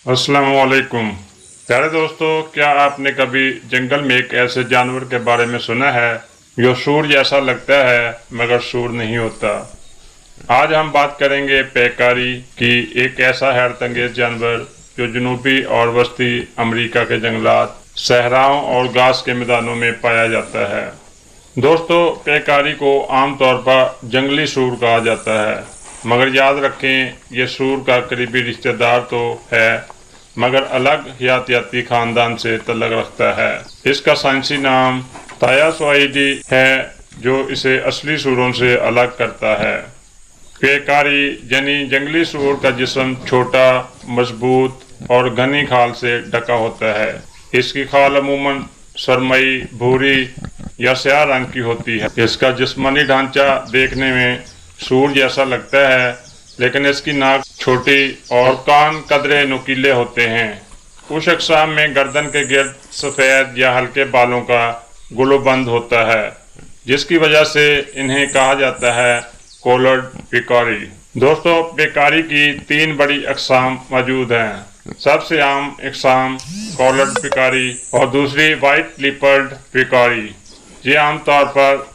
अस्सलाम वालेकुम। प्यारे दोस्तों, क्या आपने कभी जंगल में एक ऐसे जानवर के बारे में सुना है जो सूर जैसा लगता है मगर सूर नहीं होता? आज हम बात करेंगे पेकारी की, एक ऐसा हैरत अंगेज जानवर जो जनूबी और वस्ती अमेरिका के जंगलात, सहराओं और घास के मैदानों में पाया जाता है। दोस्तों, पेकारी को आमतौर पर जंगली सूर कहा जाता है, मगर याद रखें ये सूर का करीबी रिश्तेदार तो है मगर अलग हयातियाती खानदान से तल्लुक़ रखता है। इसका साइंसी नाम थायासोइडी है जो इसे असली सूरों से अलग करता है। पेकारी यानी जंगली सूर का जिस्म छोटा, मजबूत और घनी खाल से ढका होता है। इसकी खाल अमूमन सरमई, भूरी या स्याह रंग की होती है। इसका जिस्मानी ढांचा देखने में सूर जैसा लगता है, लेकिन इसकी नाक छोटी और कान कदरे नुकीले होते हैं। कुछ अक़साम में गर्दन के गिर्द सफ़ेद या हल्के बालों का गुलोबंद होता है, जिसकी वजह से इन्हें कहा जाता है कोलर्ड पेकारी। दोस्तों, पेकारी की 3 बड़ी अक़साम मौजूद हैं। सबसे आम अक़साम कोलर्ड पेकारी और दूसरी वाइट लिपर्ड पेकारी। ये आमतौर पर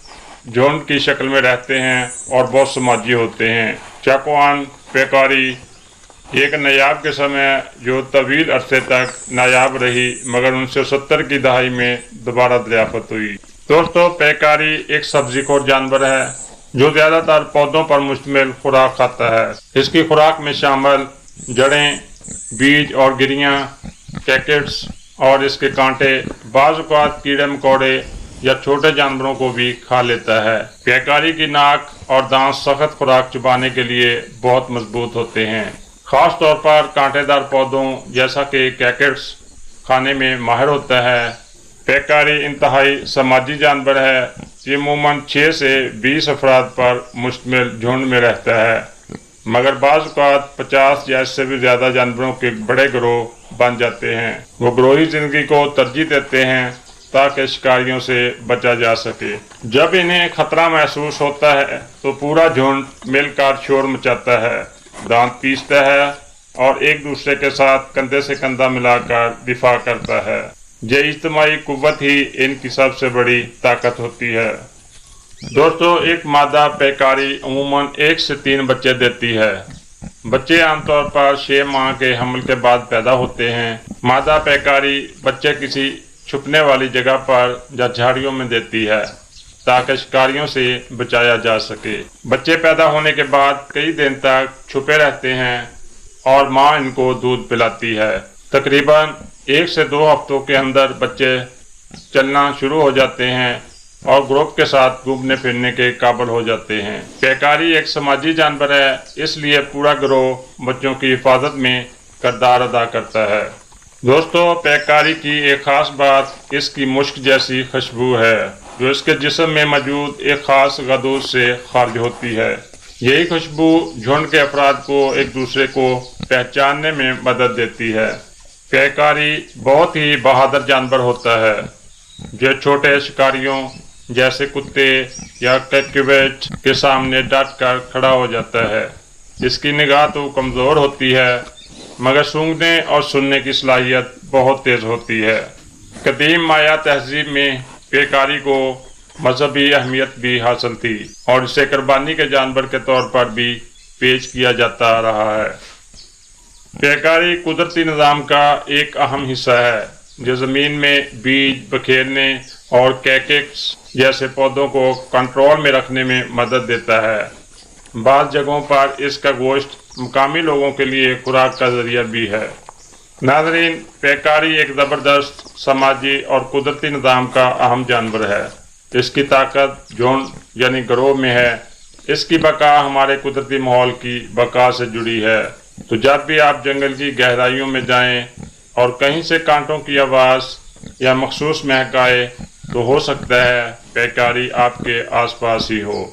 झुंड की शक्ल में रहते हैं और बहुत समाजी होते हैं। चाकोआन पेकारी एक नायाब किस्म है जो तवील अरसे तक नायाब रही, मगर 1970 की दहाई में दोबारा दरियाफ्त हुई। दोस्तों, पेकारी एक सब्ज़ीखोर जानवर है जो ज़्यादातर पौधों पर मुश्तमिल खुराक खाता है। इसकी खुराक में शामिल जड़ें, बीज और गिरियाँ, कैकेट्स और इसके कांटे, बाज़ औक़ात कीड़े मकोड़े या छोटे जानवरों को भी खा लेता है। पेकारी की नाक और दांत सख्त खुराक चबाने के लिए बहुत मजबूत होते हैं। ख़ास तौर पर कांटेदार पौधों जैसा कि कैकेट्स खाने में माहिर होता है। पेकारी इंतहाई समाजी जानवर है। ये अमूमन 6 से 20 अफराद पर मुश्तमिल झुंड में रहता है, मगर बाज़ औक़ात 50 या इससे भी ज़्यादा जानवरों के बड़े गिरोह बन जाते हैं। वो गिरोही ज़िंदगी को तरजीह देते हैं ताकि शिकारियों से बचा जा सके। जब इन्हें खतरा महसूस होता है तो पूरा झुंड मिलकर शोर मचाता है, दांत पीसता है और एक दूसरे के साथ कंधे से कंधा मिलाकर दिफा करता है। ये इज्तिमाई कुव्वत ही इनकी सबसे बड़ी ताकत होती है। दोस्तों, एक मादा पेकारी अमूमन 1 से 3 बच्चे देती है। बच्चे आमतौर पर 6 माह के हमल के बाद पैदा होते हैं। मादा पेकारी बच्चे किसी छुपने वाली जगह पर या झाड़ियों में देती है ताकि शिकारियों से बचाया जा सके। बच्चे पैदा होने के बाद कई दिन तक छुपे रहते हैं और मां इनको दूध पिलाती है। तकरीबन 1 से 2 हफ्तों के अंदर बच्चे चलना शुरू हो जाते हैं और ग्रुप के साथ घूमने फिरने के काबिल हो जाते हैं। पेकारी एक समाजी जानवर है, इसलिए पूरा गिरोह बच्चों की हिफाजत में किरदार अदा करता है। दोस्तों, पेकारी की एक ख़ास बात इसकी मुश्क जैसी खुशबू है जो इसके जिस्म में मौजूद एक ख़ास गदूद से खारिज होती है। यही खुशबू झुंड के अफराद को एक दूसरे को पहचानने में मदद देती है। पेकारी बहुत ही बहादुर जानवर होता है जो छोटे शिकारियों जैसे कुत्ते या कैटवेट के सामने डट कर खड़ा हो जाता है। इसकी निगाह तो कमज़ोर होती है, मगर सूंघने और सुनने की सलाहियत बहुत तेज़ होती है। कदीम माया तहजीब में पेकारी को मजहबी अहमियत भी हासिल थी और इसे कुर्बानी के जानवर के तौर पर भी पेश किया जाता रहा है। पेकारी कुदरती निज़ाम का एक अहम हिस्सा है जो ज़मीन में बीज बखेरने और कैकेट्स जैसे पौधों को कंट्रोल में रखने में मदद देता है। बाज़ जगहों पर इसका गोश्त मुकामी लोगों के लिए खुराक का जरिया भी है। नाज़रीन, पेकारी एक ज़बरदस्त समाजी और कुदरती निज़ाम का अहम जानवर है। इसकी ताकत झुंड यानी गिरोह में है। इसकी बका हमारे कुदरती माहौल की बका से जुड़ी है। तो जब भी आप जंगल की गहराइयों में जाएं और कहीं से कांटों की आवाज़ या मखसूस महक आए तो हो सकता है पेकारी आपके आसपास ही हो।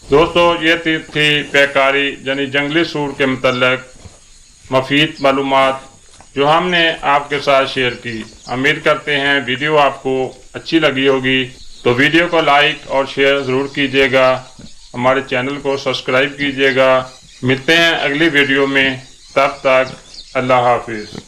दोस्तों, ये थी पेकारी यानी जंगली सूर के मुतल्लिक़ मफीद मालूमात जो हमने आपके साथ शेयर की। उम्मीद करते हैं वीडियो आपको अच्छी लगी होगी, तो वीडियो को लाइक और शेयर ज़रूर कीजिएगा। हमारे चैनल को सब्सक्राइब कीजिएगा। मिलते हैं अगली वीडियो में, तब तक अल्लाह हाफिज़।